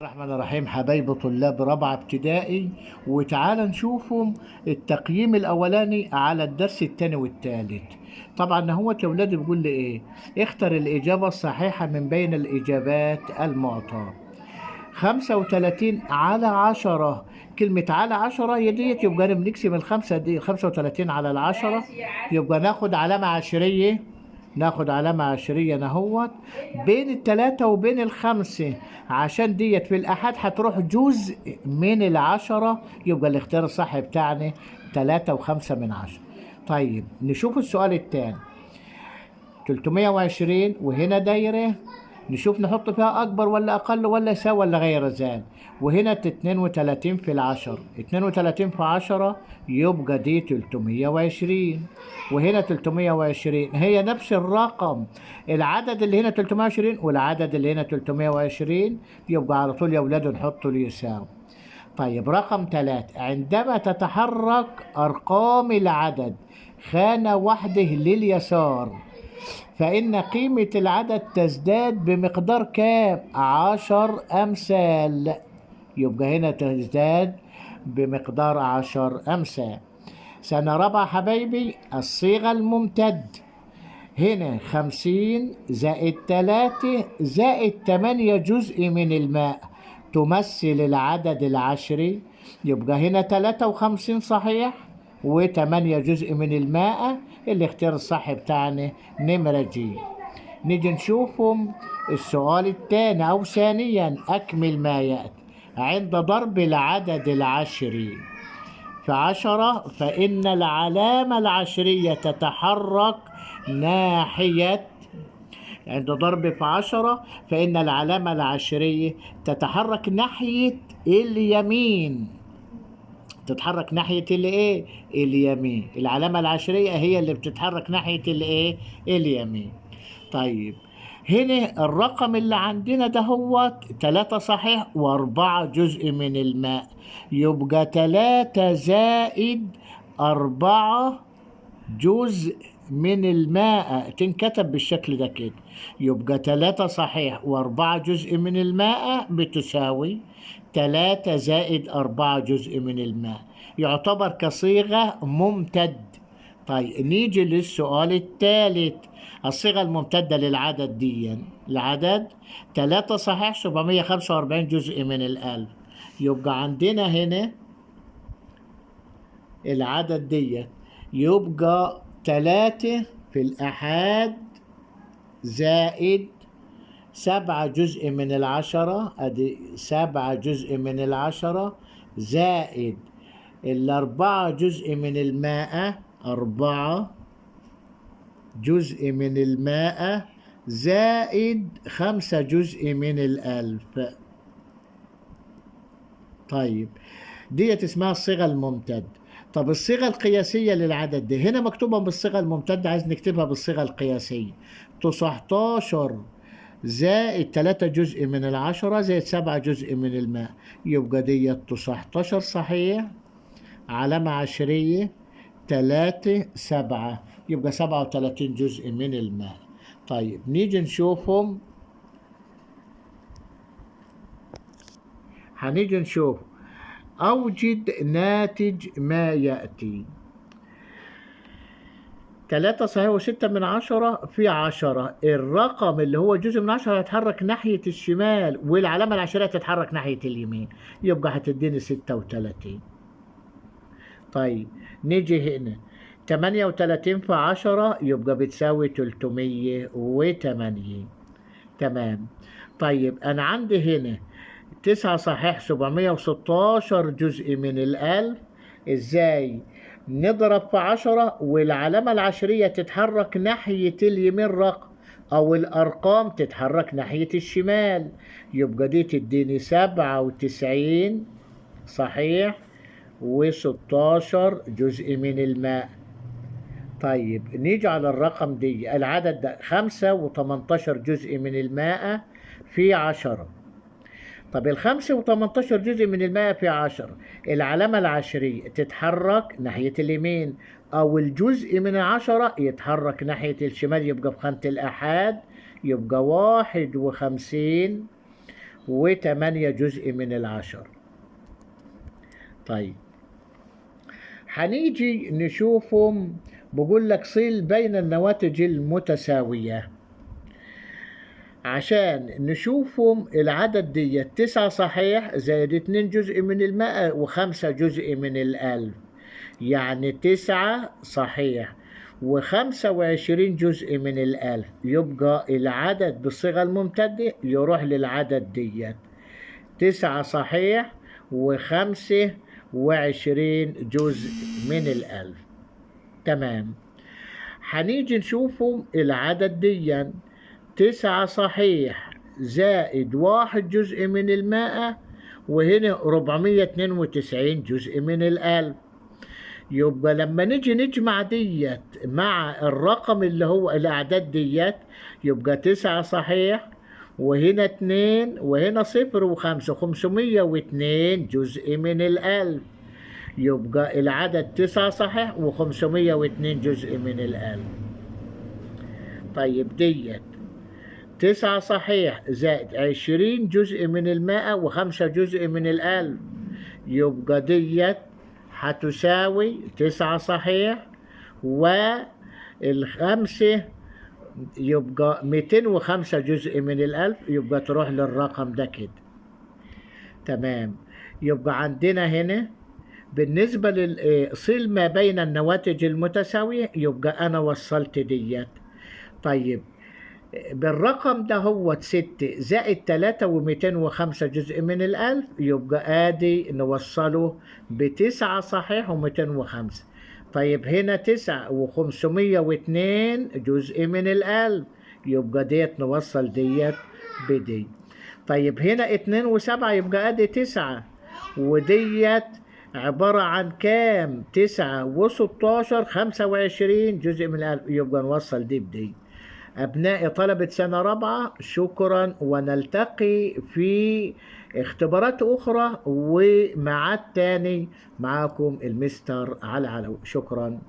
الرحمن الرحيم. حبايب طلاب رابعة ابتدائي، وتعالى نشوفهم التقييم الأولاني على الدرس الثاني والثالث. طبعا هو يا ولاد بيقول لي إيه؟ اختر الإجابة الصحيحة من بين الإجابات المعطاة. 35 على 10. كلمة على 10 يا ديت يبقى بنقسم الخمسة دي 35 على العشرة، يبقى ناخد علامة عشرية. ناخد علامة عشرية نهوت بين التلاتة وبين الخمسة، عشان ديت في الأحد هتروح جزء من العشرة، يبقى الاختيار الصح بتاعنا 3.5 من 10. طيب نشوف السؤال التاني. 320 وهنا دايرة، نشوف نحط فيها أكبر ولا أقل ولا يساوي ولا غير ذلك. وهنا 32 في 10، 32 في 10 يبقى دي 320. وهنا 320 هي نفس الرقم، العدد اللي هنا 320 والعدد اللي هنا 320، يبقى على طول يا أولاد نحطه ليساوي. طيب رقم 3، عندما تتحرك أرقام العدد خانة واحدة لليسار فإن قيمة العدد تزداد بمقدار كام؟ 10 أمثال. يبقى هنا تزداد بمقدار 10 أمثال. سنة رابعة حبايبي، الصيغة الممتد. هنا 50 زائد 3 زائد 8 جزء من الماء تمثل العدد العشري. يبقى هنا 53 صحيح و8 جزء من الماء. الاختيار الصح بتاعنا نمرة جي. نيجي نشوفهم السؤال الثاني أو ثانيا. أكمل ما يأتي. عند ضرب العدد العشري في 10 فإن العلامة العشرية تتحرك ناحية. عند ضرب في 10 فإن العلامة العشرية تتحرك ناحية اليمين. تتحرك ناحية الايه؟ اليمين. العلامة العشرية هي اللي بتتحرك ناحية الايه؟ اليمين. طيب هنا الرقم اللي عندنا ده هو 3 صحيح و4 جزء من الماء، يبقى 3 زائد 4 جزء من الماء تنكتب بالشكل ده كده. يبقى 3 صحيح و4 جزء من الماء بتساوي 3 زائد 4 جزء من الماء، يعتبر كصيغة ممتد. طيب نيجي للسؤال الثالث. الصيغة الممتدة للعدد دي العدد 3 صحيح 745 جزء من الألف. يبقى عندنا هنا العدد دي يبقى 3 في الأحاد زائد 7 جزء من 10، أدي 7 جزء من 10 زائد 4 جزء من الماء، 4 جزء من الماء زائد 5 جزء من الألف. طيب ديت اسمها الصيغة الممتدة. طب الصيغة القياسية للعدد ده هنا مكتوبة بالصيغة الممتدة، عايز نكتبها بالصيغة القياسية. 19 زائد 3 جزء من 10 زائد 7 جزء من الماء، يبقى ديت 19 صحيح علامة عشرية 3 7، يبقى 37 جزء من الماء. طيب نيجي نشوفهم. هنيجي نشوف أوجد ناتج ما يأتي. 3 صحيح و6 من 10 في 10، الرقم اللي هو جزء من 10 هيتحرك ناحية الشمال والعلامة العشرية تتحرك ناحية اليمين، يبقى هتديني 36. طيب نيجي هنا 38 في 10 يبقى بتساوي 308. تمام. طيب أنا عندي هنا 9 صحيح 716 جزء من الألف. إزاي؟ نضرب في 10 والعلامة العشرية تتحرك ناحية اليمين رقم، أو الأرقام تتحرك ناحية الشمال، يبقى دي تديني 97 صحيح و16 جزء من الماء. طيب نيجي على الرقم دي، العدد ده 5 و18 جزء من الماء في 10. طب الخمسة و18 جزء من الماء في 10، العلامة العشرية تتحرك ناحية اليمين، أو الجزء من 10 يتحرك ناحية الشمال، يبقى في خانة الآحاد، يبقى 51 و8 جزء من العشر. طيب هنيجي نشوفهم. بقول لك صل بين النواتج المتساوية عشان نشوفهم. العدد دي 9 صحيح زائد 2 جزء من 100 و5 جزء من 1000، يعني 9 صحيح و25 جزء من 1000. يبقى العدد بالصيغة الممتدة يروح للعدد دي 9 صحيح و25 جزء من 1000. تمام. هنيجي نشوفهم. العدد دي 9 صحيح زائد 1 جزء من 100 وهنا 492 جزء من 1000. يبقى لما نيجي نجمع ديت مع الرقم اللي هو الأعداد ديت يبقى 9 صحيح وهنا 2 وهنا 0 و5، 502 جزء من 1000. يبقى العدد 9 صحيح و502 جزء من 1000. طيب ديت 9 صحيح زائد 20 جزء من 100 و5 جزء من 1000. يبقى ديت هتساوي 9 صحيح والخمسة يبقى 205 جزء من 1000. يبقى تروح للرقم ده كده. تمام. يبقى عندنا هنا بالنسبة للصل ما بين النواتج المتساوية يبقى أنا وصلت ديت. طيب بالرقم ده هو 6 زائد 3 و205 جزء من 1000. يبقى آدي نوصله ب9 صحيح و205. طيب هنا 9 و502 جزء من 1000. يبقى ديت نوصل ديت بدي. طيب هنا 2 و7 يبقى آدي 9 وديت عبارة عن كام؟ 9 و16 25 جزء من 1000. يبقى نوصل دي بدي. أبناء طلبة سنة رابعة شكرا، ونلتقي في اختبارات أخرى ومعاد تاني. معاكم المستر علي علوي. شكرا.